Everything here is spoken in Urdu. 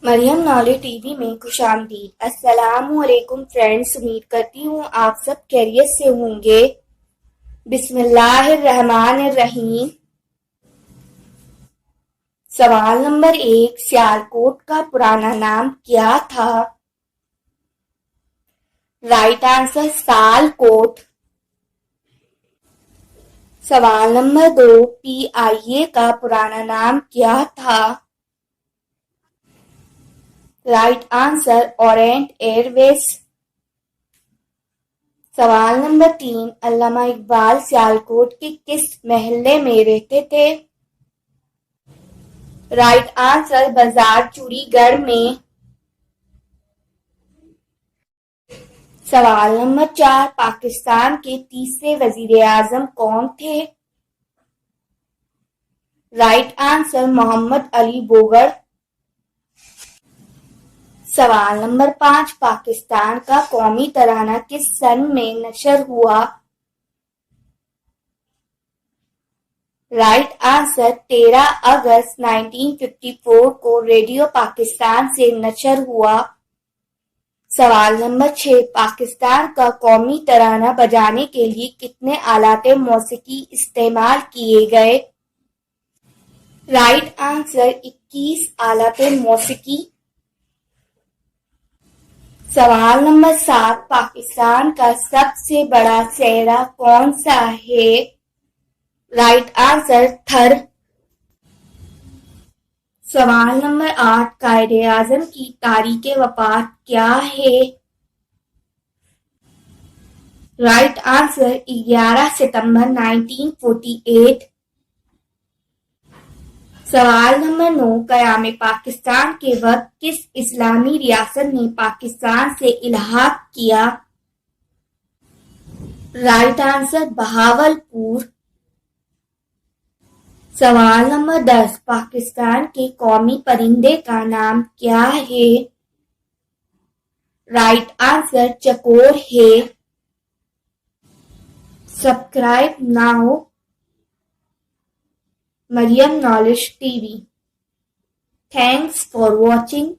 مریم نالے ٹی وی میں خوش آمدید۔ السلام علیکم فرینڈز، امید کرتی ہوں آپ سب خیریت سے ہوں گے۔ بسم اللہ الرحمن الرحیم۔ سوال نمبر 1، سیالکوٹ کا پرانا نام کیا تھا؟ رائٹ آنسر سال کوٹ۔ سوال نمبر 2، PIA کا پرانا نام کیا تھا؟ رائٹ آنسر اورینٹ ایئر ویز۔ سوال نمبر 3، علامہ اقبال سیالکوٹ کے کس محلے میں رہتے تھے؟ رائٹ آنسر بازار چوڑی گڑھ میں۔ سوال نمبر 4، پاکستان کے تیسرے وزیر اعظم کون تھے؟ رائٹ آنسر محمد علی بوگر۔ سوال نمبر 5، پاکستان کا قومی ترانہ کس سن میں نشر ہوا؟ رائٹ آنسر 13 اگست 1954 کو ریڈیو پاکستان سے نشر ہوا۔ سوال نمبر 6، پاکستان کا قومی ترانہ بجانے کے لیے کتنے آلات موسیقی استعمال کیے گئے؟ رائٹ آنسر 21 آلات موسیقی۔ سوال نمبر 7، پاکستان کا سب سے بڑا صحرا کون سا ہے؟ رائٹ آنسر تھر۔ سوال نمبر 8، قائد اعظم کی تاریخ وفات کیا ہے؟ رائٹ آنسر 11 ستمبر 1948۔ سوال نمبر 9، قیام پاکستان کے وقت کس اسلامی ریاست نے پاکستان سے الحاق کیا؟ Right answer Bahawalpur. سوال نمبر 10، پاکستان کے قومی پرندے کا نام کیا ہے؟ رائٹ آنسر چکور ہے۔ Subscribe now Maryam knowledge T V. Thanks for watching.